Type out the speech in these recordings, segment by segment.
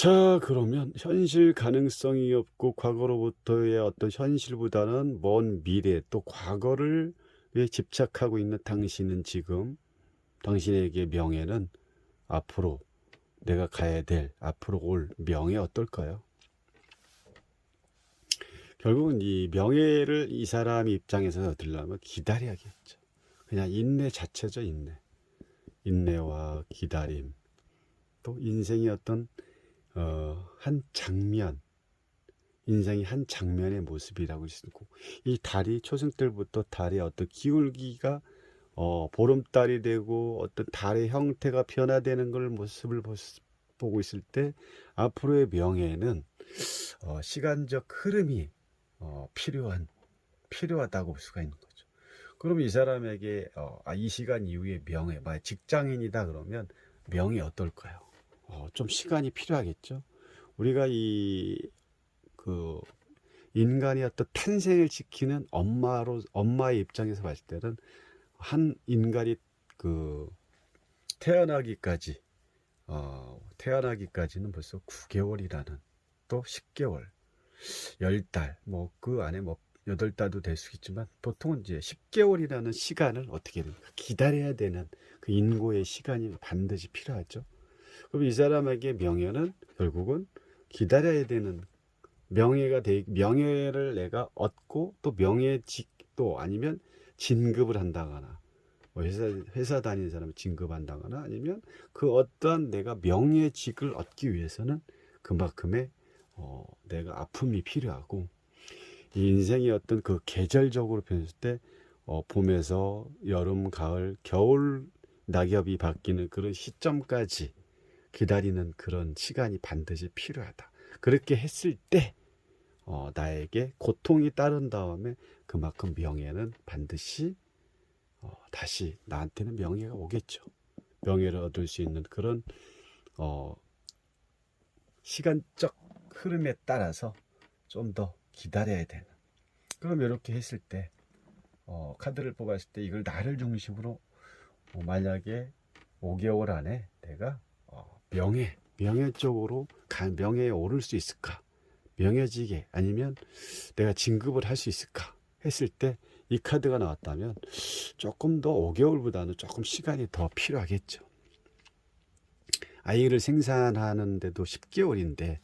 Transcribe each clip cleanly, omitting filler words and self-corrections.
자, 그러면 현실 가능성이 없고 과거로부터의 어떤 현실보다는 먼 미래 또 과거를 에 집착하고 있는 당신은 지금 당신에게 명예는 앞으로 내가 가야 될 앞으로 올 명예 어떨까요? 결국은 이 명예를 이 사람 입장에서 얻으려면 기다려야겠죠. 그냥 인내 자체죠, 인내. 인내와 기다림. 또 인생의 어떤 한 장면, 인생의 한 장면의 모습이라고 있고, 이 달이 초승 때부터 달의 어떤 기울기가 보름달이 되고 어떤 달의 형태가 변화되는 걸 모습을 보고 있을 때 앞으로의 명예는 시간적 흐름이 필요하다고 볼 수가 있는 거죠. 그럼 이 사람에게 이 시간 이후에 명예, 만약 직장인이다 그러면 명예 어떨까요? 좀 시간이 필요하겠죠. 우리가 그 인간의 어떤 탄생을 지키는 엄마의 입장에서 봤을 때는 한 인간이 그 태어나기까지 태어나기까지는 벌써 9개월이라는, 또 10개월, 10달, 뭐 그 안에 뭐 8달도 될 수 있지만 보통은 이제 10개월이라는 시간을 어떻게 됩니까? 기다려야 되는 그 인고의 시간이 반드시 필요하죠. 그럼 이 사람에게 명예는 결국은 기다려야 되는, 명예를 내가 얻고 또 명예직도 아니면 진급을 한다거나, 뭐 회사 다니는 사람을 진급한다거나, 아니면 그 어떠한 내가 명예직을 얻기 위해서는 그만큼의 내가 아픔이 필요하고, 이 인생의 어떤 그 계절적으로 표현했을 때 봄에서 여름, 가을, 겨울 낙엽이 바뀌는 그런 시점까지 기다리는 그런 시간이 반드시 필요하다. 그렇게 했을 때 나에게 고통이 따른 다음에 그만큼 명예는 반드시 다시 나한테는 명예가 오겠죠. 명예를 얻을 수 있는 그런 시간적 흐름에 따라서 좀 더 기다려야 되는. 그럼 이렇게 했을 때 카드를 뽑았을 때 이걸 나를 중심으로 만약에 5개월 안에 내가 명예 쪽으로 명예에 오를 수 있을까? 명예직에, 아니면 내가 진급을 할 수 있을까? 했을 때 이 카드가 나왔다면 조금 더 5개월보다는 조금 시간이 더 필요하겠죠. 아이를 생산하는데도 10개월인데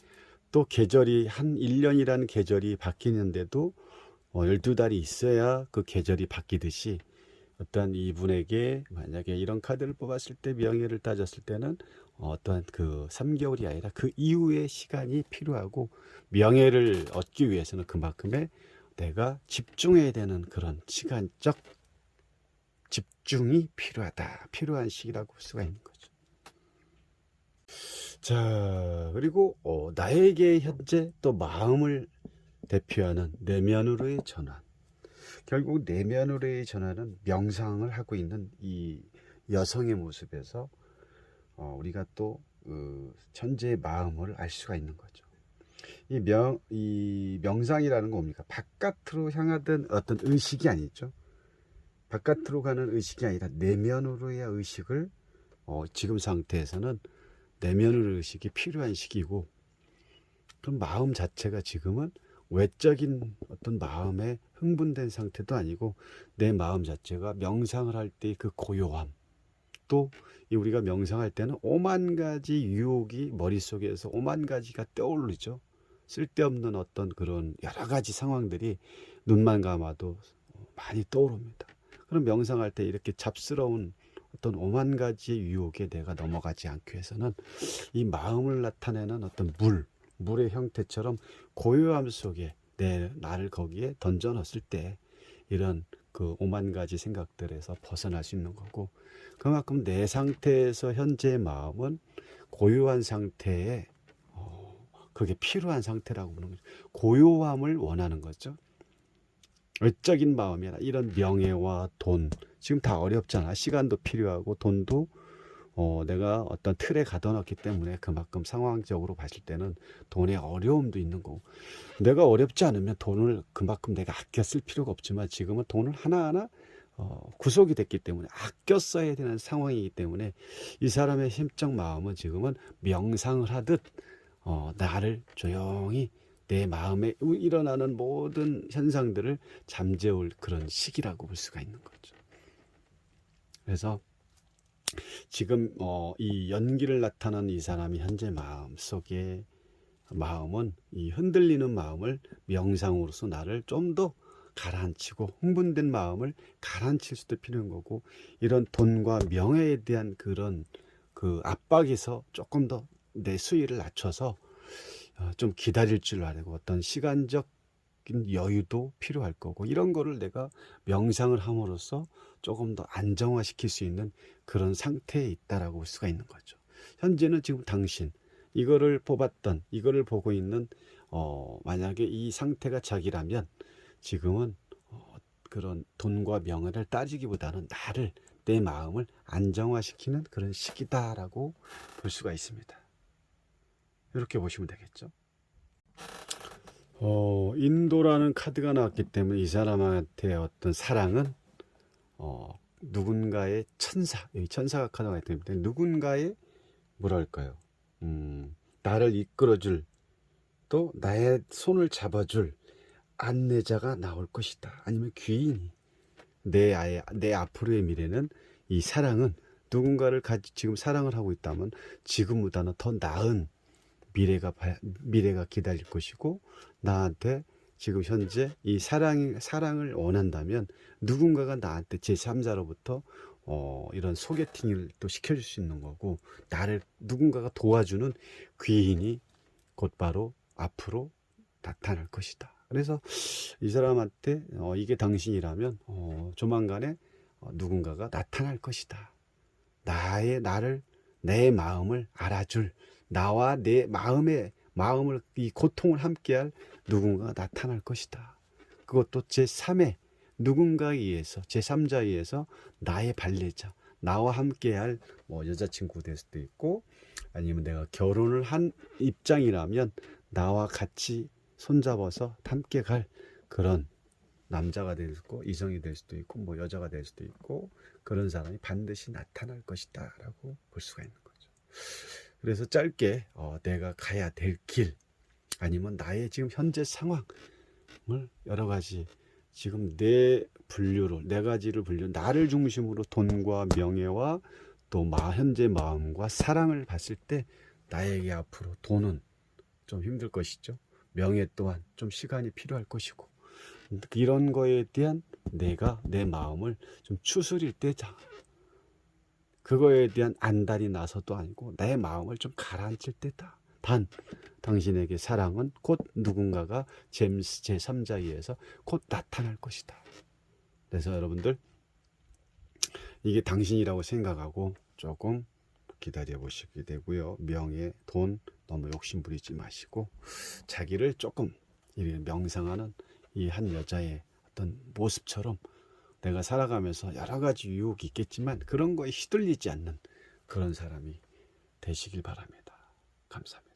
또 계절이 한 1년이라는 계절이 바뀌는데도 12달이 있어야 그 계절이 바뀌듯이, 어떤 이분에게 만약에 이런 카드를 뽑았을 때 명예를 따졌을 때는 어떤 그 3개월이 아니라 그 이후의 시간이 필요하고, 명예를 얻기 위해서는 그만큼의 내가 집중해야 되는 그런 시간적 집중이 필요한 시기라고 볼 수가 있는 거죠. 자, 그리고 나에게 현재 또 마음을 대표하는 내면으로의 전환. 결국 내면으로의 전환은 명상을 하고 있는 이 여성의 모습에서 우리가 또 천재의 마음을 알 수가 있는 거죠. 이 명상이라는 거 뭡니까? 바깥으로 향하던 어떤 의식이 아니죠. 바깥으로 가는 의식이 아니라 내면으로의 의식을 지금 상태에서는 내면으로의 의식이 필요한 시기고, 그럼 마음 자체가 지금은 외적인 어떤 마음에 흥분된 상태도 아니고, 내 마음 자체가 명상을 할 때 그 고요함, 또 우리가 명상할 때는 오만 가지 유혹이 머릿속에서 오만 가지가 떠오르죠. 쓸데없는 어떤 그런 여러 가지 상황들이 눈만 감아도 많이 떠오릅니다. 그럼 명상할 때 이렇게 잡스러운 어떤 오만 가지의 유혹에 내가 넘어가지 않기 위해서는 이 마음을 나타내는 어떤 물의 형태처럼 고요함 속에 나를 거기에 던져 넣었을 때 이런 그 오만 가지 생각들에서 벗어날 수 있는 거고, 그만큼 내 상태에서 현재의 마음은 고요한 상태에 그게 필요한 상태라고 보는 거죠. 고요함을 원하는 거죠. 외적인 마음이 아니라 이런 명예와 돈, 지금 다 어렵잖아. 시간도 필요하고 돈도 내가 어떤 틀에 가둬놨기 때문에 그만큼 상황적으로 봤을 때는 돈의 어려움도 있는 거고, 내가 어렵지 않으면 돈을 그만큼 내가 아껴 쓸 필요가 없지만 지금은 돈을 하나하나 구속이 됐기 때문에 아껴 써야 되는 상황이기 때문에 이 사람의 심적 마음은 지금은 명상을 하듯 나를 조용히 내 마음에 일어나는 모든 현상들을 잠재울 그런 시기라고 볼 수가 있는 거죠. 그래서 지금 이 연기를 나타낸 이 사람이 현재 마음은 이 흔들리는 마음을 명상으로서 나를 좀 더 가라앉히고 흥분된 마음을 가라앉힐 수도 필요한 거고, 이런 돈과 명예에 대한 그런 그 압박에서 조금 더 내 수위를 낮춰서 좀 기다릴 줄 알고 어떤 시간적인 여유도 필요할 거고, 이런 거를 내가 명상을 함으로써 조금 더 안정화시킬 수 있는 그런 상태에 있다라고 볼 수가 있는 거죠. 현재는 지금 당신 이거를 이거를 보고 있는 만약에 이 상태가 자기라면 지금은 그런 돈과 명예를 따지기보다는 내 마음을 안정화시키는 그런 시기다라고 볼 수가 있습니다. 이렇게 보시면 되겠죠. 인도라는 카드가 나왔기 때문에 이 사람한테 어떤 사랑은 누군가의 여기 천사가 카드가 나왔기 때문에 누군가의 뭐랄까요, 나를 이끌어줄, 또 나의 손을 잡아줄 안내자가 나올 것이다. 아니면 귀인이 내 앞으로의 미래는, 이 사랑은 누군가를 지금 사랑을 하고 있다면 지금보다는 더 나은 미래가 기다릴 것이고, 나한테 지금 현재 이 사랑을 원한다면 누군가가 나한테 제3자로부터 이런 소개팅을 또 시켜줄 수 있는 거고, 나를 누군가가 도와주는 귀인이 곧바로 앞으로 나타날 것이다. 그래서 이 사람한테 이게 당신이라면 조만간에 누군가가 나타날 것이다. 내 마음을 알아줄, 나와 내 마음을 이 고통을 함께할 누군가가 나타날 것이다. 그것도 제3의 누군가에 의해서, 제3자에 의해서 나의 발레자, 나와 함께할 여자친구 될 수도 있고, 아니면 내가 결혼을 한 입장이라면 나와 같이 손잡아서 함께 갈 그런 남자가 될 수도 있고, 이성이 될 수도 있고, 여자가 될 수도 있고, 그런 사람이 반드시 나타날 것이다 라고 볼 수가 있는 거죠. 그래서 짧게 내가 가야 될 길, 아니면 나의 지금 현재 상황을 여러 가지 지금 네 가지를 나를 중심으로 돈과 명예와 또 현재 마음과 사랑을 봤을 때, 나에게 앞으로 돈은 좀 힘들 것이죠. 명예 또한 좀 시간이 필요할 것이고, 이런 거에 대한 내가 내 마음을 좀 추스릴 때자, 그거에 대한 안달이 나서도 아니고 내 마음을 좀 가라앉힐 때다. 당신에게 사랑은 곧 누군가가 제3자에 의해서 곧 나타날 것이다. 그래서 여러분들 이게 당신이라고 생각하고 조금 기다려 보시게 되고요. 명예, 돈 너무 욕심 부리지 마시고, 자기를 조금 명상하는 이 한 여자의 어떤 모습처럼 내가 살아가면서 여러 가지 유혹이 있겠지만 그런 거에 휘둘리지 않는 그런 사람이 되시길 바랍니다. 감사합니다.